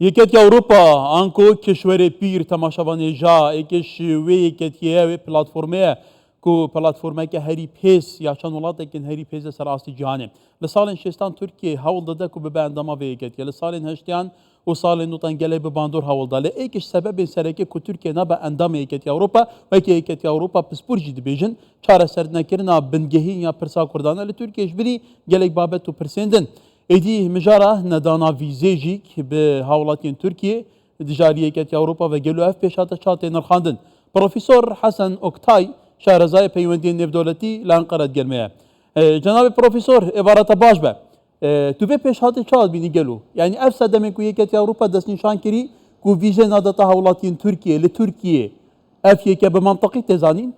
یەکێتی ئەوروپا ئانکۆ کشوەرێ پیر تەماشەوانێژا ئێکش وێ یەکێتیە وێ پلاتفۆرمەیە کو پلاتفۆرمێکە هەری پێس یا چەند وڵاتێکن هەری پێزە سەراستی جیهانێ لە ساڵێن شێستان تورکیە هەوڵ دەدە کو ببە ئەنداما وێ یەکێتیە لە ساڵێن هەشتیان و ساڵێن نوتان گەلێ بباندۆر هەوڵدا لە ئێکش سەبەبێ سەرەکی کو تورکیە نابە ئەندامە یەکێتی ئەوروپا وەکی یەکێتی ئەوروپا پسپورجی دەبێژن چارەسەرنەکردنا بنگەهین یا پرسا کوردانە لە تورکیەش بری گەلێک بابەت و پرسێندن ایدی مجاره ندانا ویزیجی که به حوالاتین ترکیه دجاریەکەتی ئەوروپا و گەلو ئەف پێشاتە چاتێ نرخاندن پرۆفیسۆر حەسەن ئۆکتای شارەزای پەیوەندی نێودەوڵەتی لە ئەنقەرەت گەرمەیە جەنابی پرۆفیسۆر عێبارەتە باش بە تو بێ پێشاتی چات بینی گەلو یعنی ئەف سەدەمێک و یەکێتی ئەوروپا دەستنیشان کردی کو ویزە نادەتە حوڵاتین تورکیە لە تورکیە ئەف یەکە بە منطقی تێزانین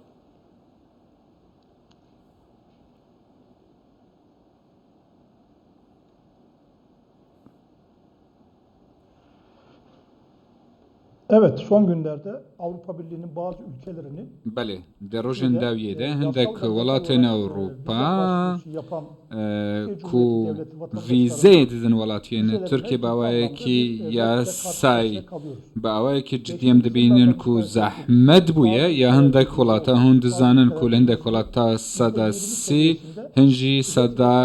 Evet, son günlerde Avrupa Birliği'nin bazı ülkelerinin بله در روزن داویده هندک ولاتن اروپا کو ویزه دیدن ولاتین ترکیه باوی کی یاسای باوی کی جدیم دبینن کو زحمت بویه یا هندک ولاتا هند زانن کول هندک ولاتا صدا سی هنجی صدا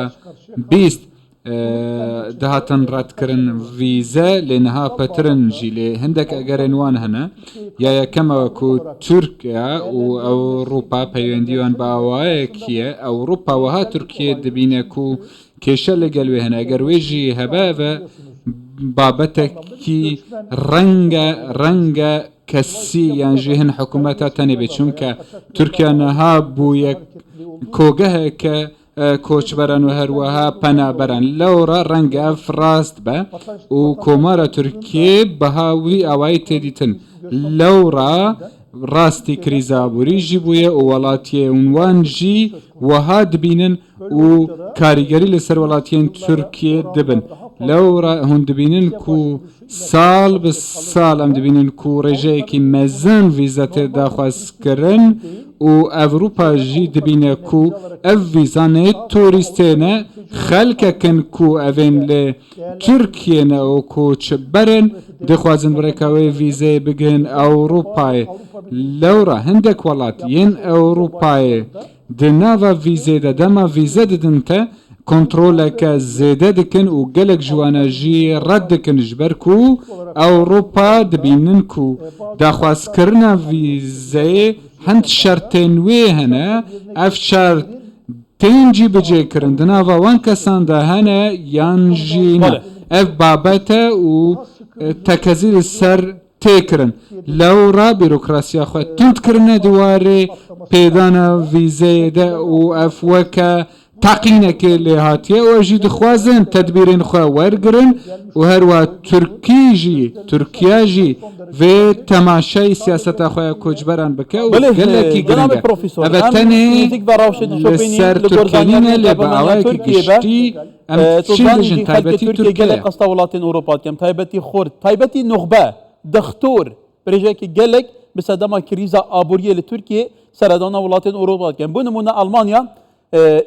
بیست دهاتن رد کرن ویزه لنها پترن جیلی هندک اگر انوان هنه یا یکم کو ترکیه و اوروپا پیوندیوان باوای کیه اوروپا و ها ترکیه دبینه کو کشه لگلوه هنه اگر ویجی هبه و بابتکی رنگ کسی یعنی جهن حکومتا تنی بید چونکه ترکیه نها بو یک کوگه که کوچبران و هروها پنابران لورا رنگ افراست به و کمار ترکیه بهاوی اوای تدیتن لورا راستی کریزابوری جی بویه و ولاتی عنوان جی وهاد بینن و کاریگری لسر ولاتین ترکیه دبن لورا هند بینن کو سال به سال هم دبینن کو رجه کی مزن ویزت داخواست کرن و اوروپا جی دبینه کو اف ویزانه توریستینه خلک کن کو اوین ل ترکیه نه و کوچ برن دخوازن برکاوی ویزه بگن اوروپای لورا هندک ولات ین اوروپای دناوا ویزه دما ویزه ددنته کنترولک زیده دکن و گلک جوانا جی رد دکن جبر کو اوروپا دبینن کو دخواست کرنا ویزه هند شرطین وی هنه اف شرط تنجی بجه کرندنا و وان کسان ده هنه یانجینا اف بابته و تکذیر سر تکرن لورا بیروکراسیا خود تند کرنه دواره پیدانا ویزه ده و اف وکا تاقینه که لحاتیه و اجید خوازن تدبیرین خواه ورگرن و هروا ترکیه جی و تماشای سیاست خواه کجبران بکه و گلکی گرنگه ابتنه لسر ترکیانینه لبا آوه که گشتی ام چی بجن تایبتی ترکیه قصتا ولاتین اوروپا کم تایبتی خورد تایبتی نخبه دختور برجه که گلک بسدما کریزا آبوریه لترکیه سردانا ولاتین اوروپا کم بو نمونه آلمانیا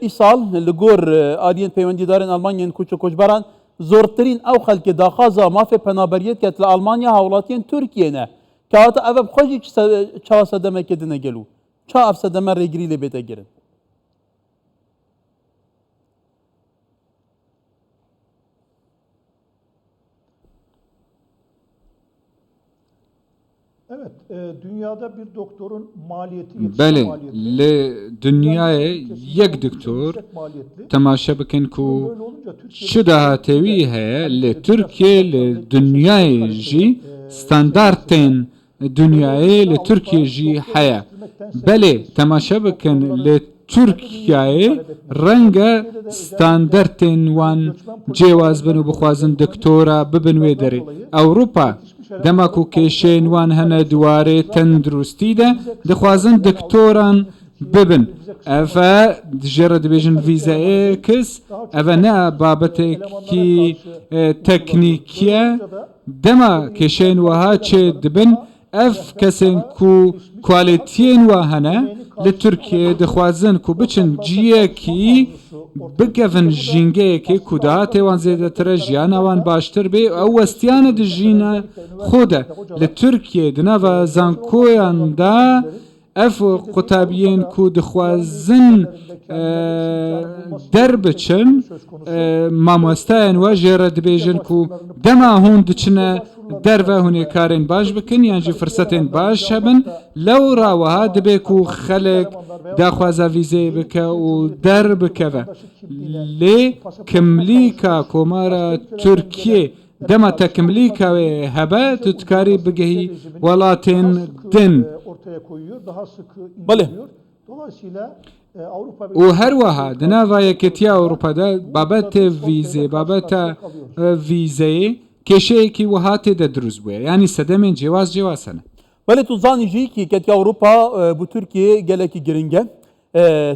ایسال لگور آدین پیوندیدارن آلمانیان کوچ و کوچبران زورترین او خلک داخازا مافی پنابریت کت لآلمانیا هاولاتین ترکیه نه که هاتا اوه بخوشی چه سدمه کدنه گلو چه اف سدمه ریگری لبیده گرن Evet, dünyada bir doktorun maliyeti بله لدنیای یک دکتور تماشا بکن کو چه دهاتوی هیا لترکیه لدنیای جی ستاندارتین دنیای لترکیه جی هیا بله تماشا بکن لترکیه رنگ ستاندارتین وان جواز بنو بخوازن دکتورا ببنوی داره اوروپا دماکو کشین وان هنه دواره تندرستی ده دخوازن دکتوران ببن افا جرد بیجن ویزا کس افا نه بابته کی تکنیکیه دما کشین وها چه دبن اف کسین کو کوالیتین وهنه لترکیه دخوازن کو بچن جیه کی بکەون ژینگەیەکی کوداتێوان زێدەترە ژیانەوان باشتر بێ ئەو وەستیانە دژینە خۆدە لە تورکیە دناوە زانکۆیاندا ئەف قوتابیên ku dixwazin derbiçin mamosteyên we jê re dibêjin ku dema hûn diçine derve hûn ê karên baş bikin yan jî firsetên baş hebin lewra wiha dibe ku xelek daxwaza vîzeyê bike û derbikeve lê kimlîka komara Tirkiye dema te kimlîka wê hebe tu dikarî bigihî welatên din ortaya koyuyor, daha sıkı Bale. indiriyor. Dolayısıyla Avrupa û her wiha di nava Yekîtiya Ewropa'da babetê vîzê babeta vîzeyê kêşeyekî wiha têde dirûst bûye yanî sedemên cêwaz hene. Belê tu zanî jî ki Ketiya Ewropa bu Tirkiye gelekî giring e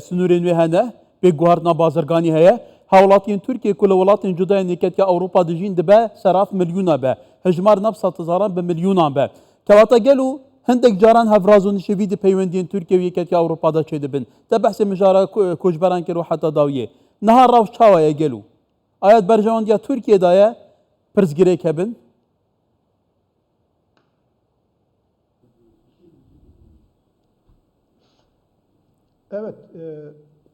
sinûrên wê hene pê guhardina bazirganî heye hawlatiyên Tirkiye ku li welatên cudayên Ketiya Ewropa dijîn dibe seraf milyûna be hejmar nebsa tizaran bi milyûnan be kewata gel û hindek caran hevraz û nişevî di peywendiyên Tirkiye û Yeketiya Ewropa'da çê dibin te behsê mijara koçberan kir û heta dawiyê niha rav çawa ye gel û aya berjewandiya Tirkiye'da ye pirsgirêk hebin. Evet,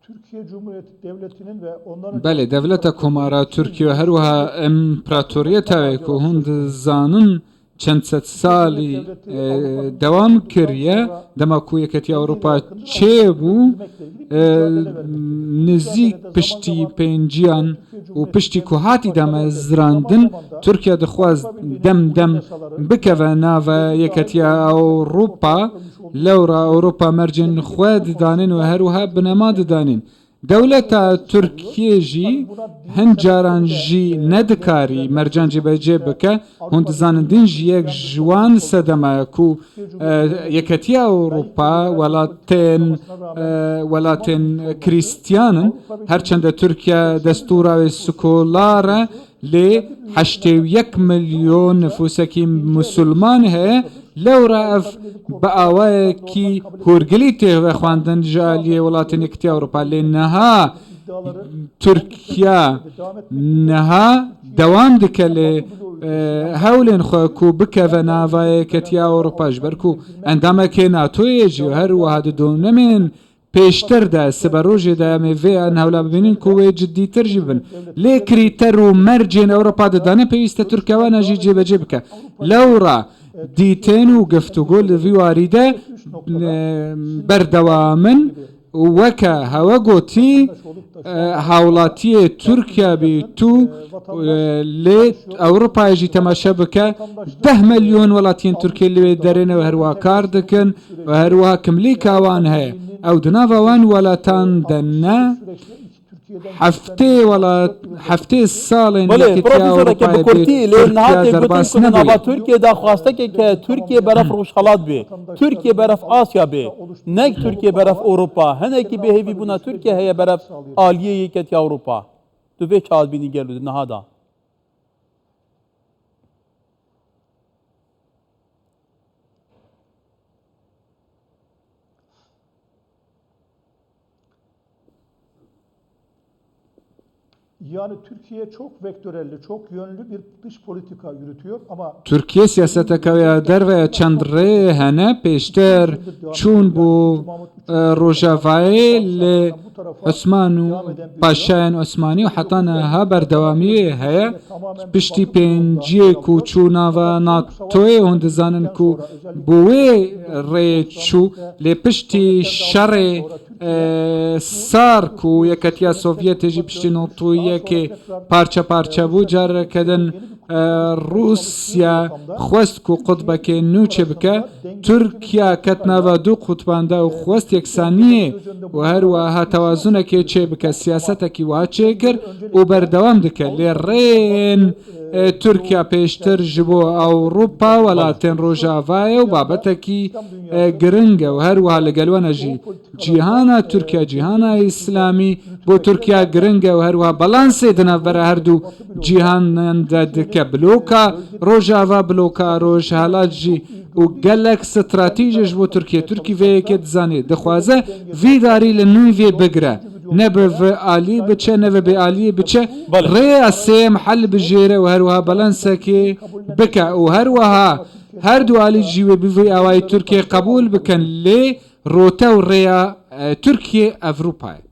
Türkiye Cumhuriyeti Devleti'nin ve onların Belê devleta komara Tirkiye her wiha imparatoriyeta wê ku hûn dizanin çend sed salî dewam kiriye dema ku Yeketiya Ewropa çêbû nizîk piştî pênciyan û piştî ku hatî damezrandin Tirkiye dixwaz dem bikeve nava Yeketiya Ewropa lewra Ewropa mercên xwe didanîn û her wiha binema didanîn. Dewleta Tirkiye jî hin caran jî nedikarî mercan cêbecê bike hûn dizanin din jî yek ji wan sedema ku Yeketiya Ewropa welatên Krîstiyanin herçende Tirkiye destûra wê sikolar e lê 81 milyon nüfusekî musulman heye lewra ev bi awayekî hûrgilî tê vexwandin ji aliyê welatên Yekîtiya Ewropa lê niha Tirkiye niha dewam dike lê hewlên xwe ku bikeve nava Yekîtiya Ewropa ji ber ku endamekê NATOyê jî her wiha di dûnemên pêştir de siberojê de em ê vê an hewla bibînin ku wê ciddîtir jî bin lê krîter û mercên Ewropa didane pêwîst e Tirkiye wana jî cêbecê bike lewra dîtên û giftûgû li vî warî de berdewamin weke hewe gotî hawlatiyê Tirkiye bî tû lê Ewropayê jî temaşe bike 10 milyon welatiyên Tirkiye li wê derê ne û her wiha kar dikin û her wiha kimlîka wan heye ew di nava wan welatan de ne heftê salên Yekîtiya Ewropayê Tirkiye Türkiye'de xwastekê ke Tirkiye beref rojhelat bê Tirkiye beref Asya bê nek Tirkiye beref Ewropa hinekî bêhêvî bûna Tirkiye heye beref aliyê Yekîtiya Ewropa tu vê çavbînî gel û niha da. Yani Türkiye çok vektörelli, çok yönlü bir dış politika yürütüyor ama Tirkiye siyaseteka derve çend rê hene pêşter çûn bû rojavayê lê Osman û paşayên Osmanî û heta niha berdewamiyê heye piştî pênciyê ku çû nava NATOyê hûn dizanin ku bi wê rê çû lê piştî şerê sar ku Yekîtiya Sovyetê jî piştî NATOyekê parça bû careke din Rusya xwest ku qutbekê nû çê bike Tirkiye ket nava du qutban de û xwest yeksaniyê û her wiha tewazunekê çê bike siyasetekî wiha çê kir û berdewam dike lê rêyên Tirkiye pêştir ji bo Ewropa welatên Rojavayê û babetekî giring e û her wiha li gel wan jî cîhana Tirkiye cîhana İslamî bo Tirkiye giring e û her wiha balansê di navbera her du cîhanan de dike bloka Rojava bloka rojhelat jî û gelek stratîjî ji bo Tirkiye Tirkî vê yekê dizanê dixwaze vî darî li nû vê bigire نبف آلي بچه نبف آلي بچه بله. ريا سيم حل بجيره وهروها بلنسكي بكا وهروها هر دو آلي جيوه بفي آواي تركيا قبول بكن لي روتا وريا تركيا أوروبا